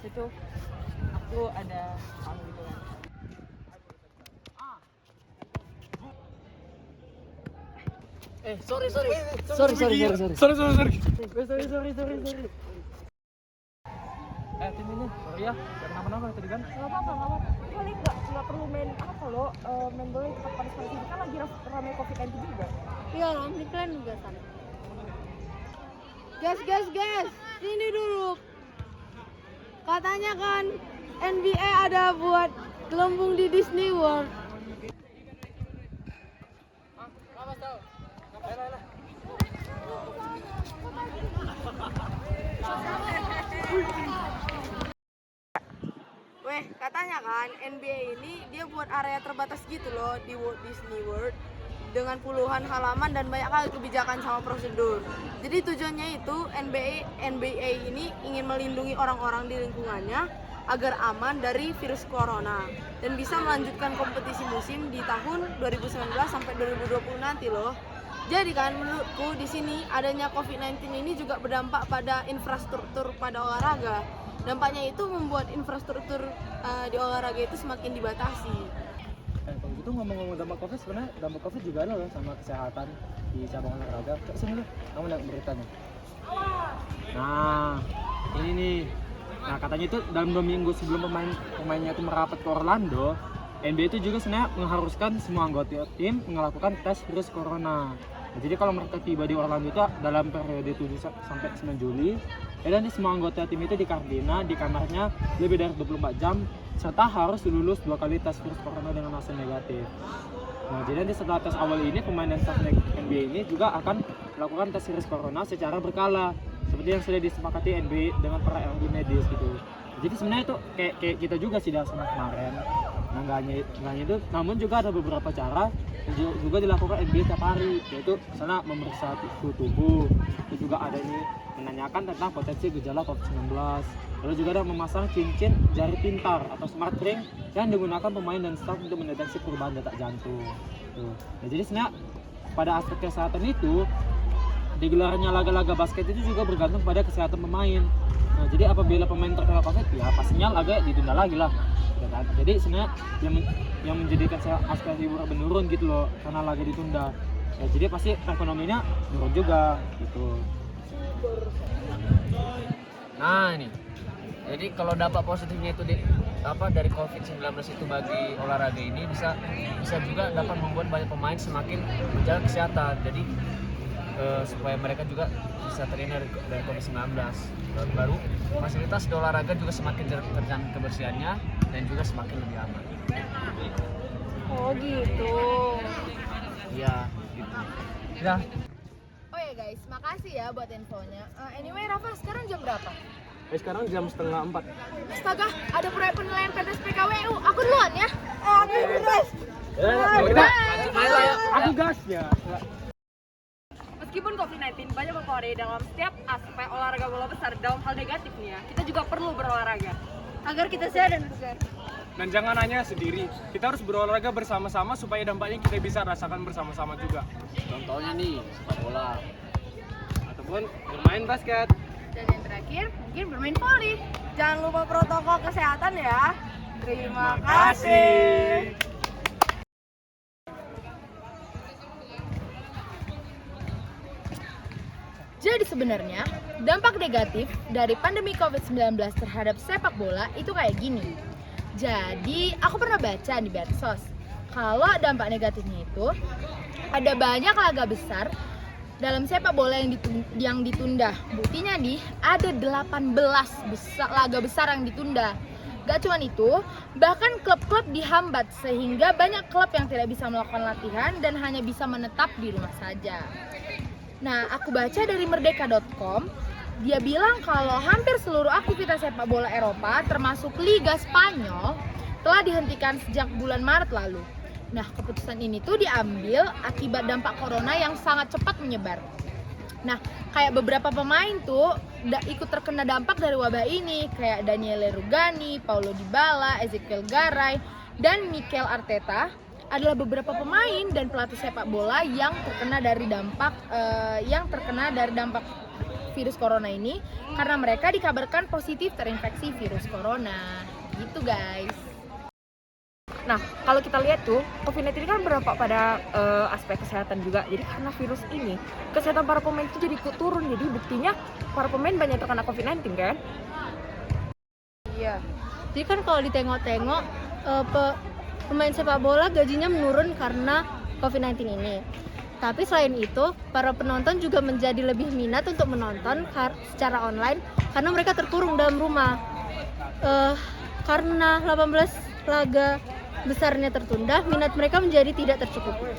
itu aku ada gitu kan. Sorry. Tim ini, sorry ya, kenapa-napa tadi kan? Nggak apa-apa. Paling nggak perlu main apa loh, main bola di tempat panas-panas ini kan lagi ramai COVID-19 juga. Iya loh, ini kalian juga sana. Guys, sini dulu. Katanya kan NBA ada buat gelembung di Disney World. Weh, katanya kan NBA ini dia buat area terbatas gitu loh di Walt Disney World dengan puluhan halaman dan banyak kali kebijakan sama prosedur. Jadi tujuannya itu NBA ini ingin melindungi orang-orang di lingkungannya agar aman dari virus corona dan bisa melanjutkan kompetisi musim di tahun 2019 sampai 2020 nanti loh. Jadi kan menurutku di sini adanya COVID-19 ini juga berdampak pada infrastruktur pada olahraga. Dampaknya itu membuat infrastruktur di olahraga itu semakin dibatasi. Kalau gitu ngomong-ngomong dampak COVID, sebenarnya dampak COVID juga ada loh sama kesehatan di cabang olahraga. Coba sini loh, kamu lihat beritanya. Nah, ini nih. Nah, katanya itu dalam 2 minggu sebelum pemainnya itu merapat ke Orlando, NBA itu juga sebenarnya mengharuskan semua anggota tim melakukan tes virus corona. Nah, jadi kalau mereka tiba di Orlando itu dalam periode 7 sampai 9 Juli, dan semua anggota tim itu dikarantina di kamarnya lebih dari 24 jam serta harus lulus 2 kali tes virus corona dengan hasil negatif. Nah, jadi nanti setelah tes awal ini, pemain dan staf NBA ini juga akan melakukan tes virus corona secara berkala seperti yang sudah disepakati NBA dengan para ahli medis gitu. Jadi sebenarnya itu kayak kita juga sih dari sana kemarin. Nah, nggak hanya itu, namun juga ada beberapa cara yang juga dilakukan NBA tiap hari, yaitu misalnya memeriksa suhu tubuh, itu juga ada ini menanyakan tentang potensi gejala COVID-19. Lalu juga ada memasang cincin jari pintar atau smart ring yang digunakan pemain dan staf untuk mendeteksi perubahan detak jantung. Tuh. Nah, jadi sebenarnya pada aspek kesehatan itu, digelarnya laga-laga basket itu juga bergantung pada kesehatan pemain. Nah, jadi apabila pemain terkena COVID, ya pastinya laga ditunda lagi lah. Ya kan? Jadi sebenarnya yang menjadikan aspek hiburan menurun gitu loh, karena laga ditunda. Ya, jadi pasti ekonominya turun juga gitu. Nah ini, jadi kalau dampak positifnya itu dari COVID-19 itu bagi olahraga ini bisa juga dapat membuat banyak pemain semakin menjaga kesehatan. Jadi supaya mereka juga bisa terhindar dari COVID-19. Baru fasilitas di olahraga juga semakin terjamin kebersihannya dan juga semakin lebih aman. Oh gitu. Iya, gitu. Ya. Oh ya guys, makasih ya buat infonya. Anyway, Rafa, sekarang jam berapa? Sekarang jam 3:30. Astaga, ada proyek penilaian PTS PKWU. Aku duluan ya. Aku guys. Lanjut main lah ya. Aku gas ya. Meskipun COVID-19 banyak mempengaruhi dalam setiap aspek olahraga bola besar dalam hal negatifnya, kita juga perlu berolahraga Agar kita sehat dan bugar. Dan jangan hanya sendiri, kita harus berolahraga bersama-sama supaya dampaknya kita bisa rasakan bersama-sama juga. Contohnya nih, sepak bola. Ataupun bermain basket. Dan yang terakhir, mungkin bermain voli. Jangan lupa protokol kesehatan ya. Terima kasih. Jadi sebenarnya, dampak negatif dari pandemi COVID-19 terhadap sepak bola itu kayak gini. Jadi, aku pernah baca di medsos, kalau dampak negatifnya itu ada banyak laga besar dalam sepak bola yang ditunda. Buktinya nih, ada 18 laga besar yang ditunda. Gak cuma itu, bahkan klub-klub dihambat sehingga banyak klub yang tidak bisa melakukan latihan dan hanya bisa menetap di rumah saja. Nah, aku baca dari merdeka.com, dia bilang kalau hampir seluruh aktivitas sepak bola Eropa, termasuk Liga Spanyol, telah dihentikan sejak bulan Maret lalu. Nah, keputusan ini tuh diambil akibat dampak corona yang sangat cepat menyebar. Nah, kayak beberapa pemain tuh ikut terkena dampak dari wabah ini, kayak Daniele Rugani, Paulo Dybala, Ezekiel Garay, dan Mikel Arteta adalah beberapa pemain dan pelatih sepak bola yang terkena dari dampak virus corona ini karena mereka dikabarkan positif terinfeksi virus corona. Gitu guys. Nah, kalau kita lihat tuh, COVID-19 ini kan berdampak pada aspek kesehatan juga. Jadi karena virus ini, kesehatan para pemain itu jadi ikut turun. Jadi buktinya para pemain banyak terkena COVID-19 kan? Iya. Jadi kan kalau ditengok-tengok pemain sepak bola gajinya menurun karena COVID-19 ini. Tapi selain itu, para penonton juga menjadi lebih minat untuk menonton secara online karena mereka terkurung dalam rumah. Karena 18 laga besarnya tertunda, minat mereka menjadi tidak tercukupi.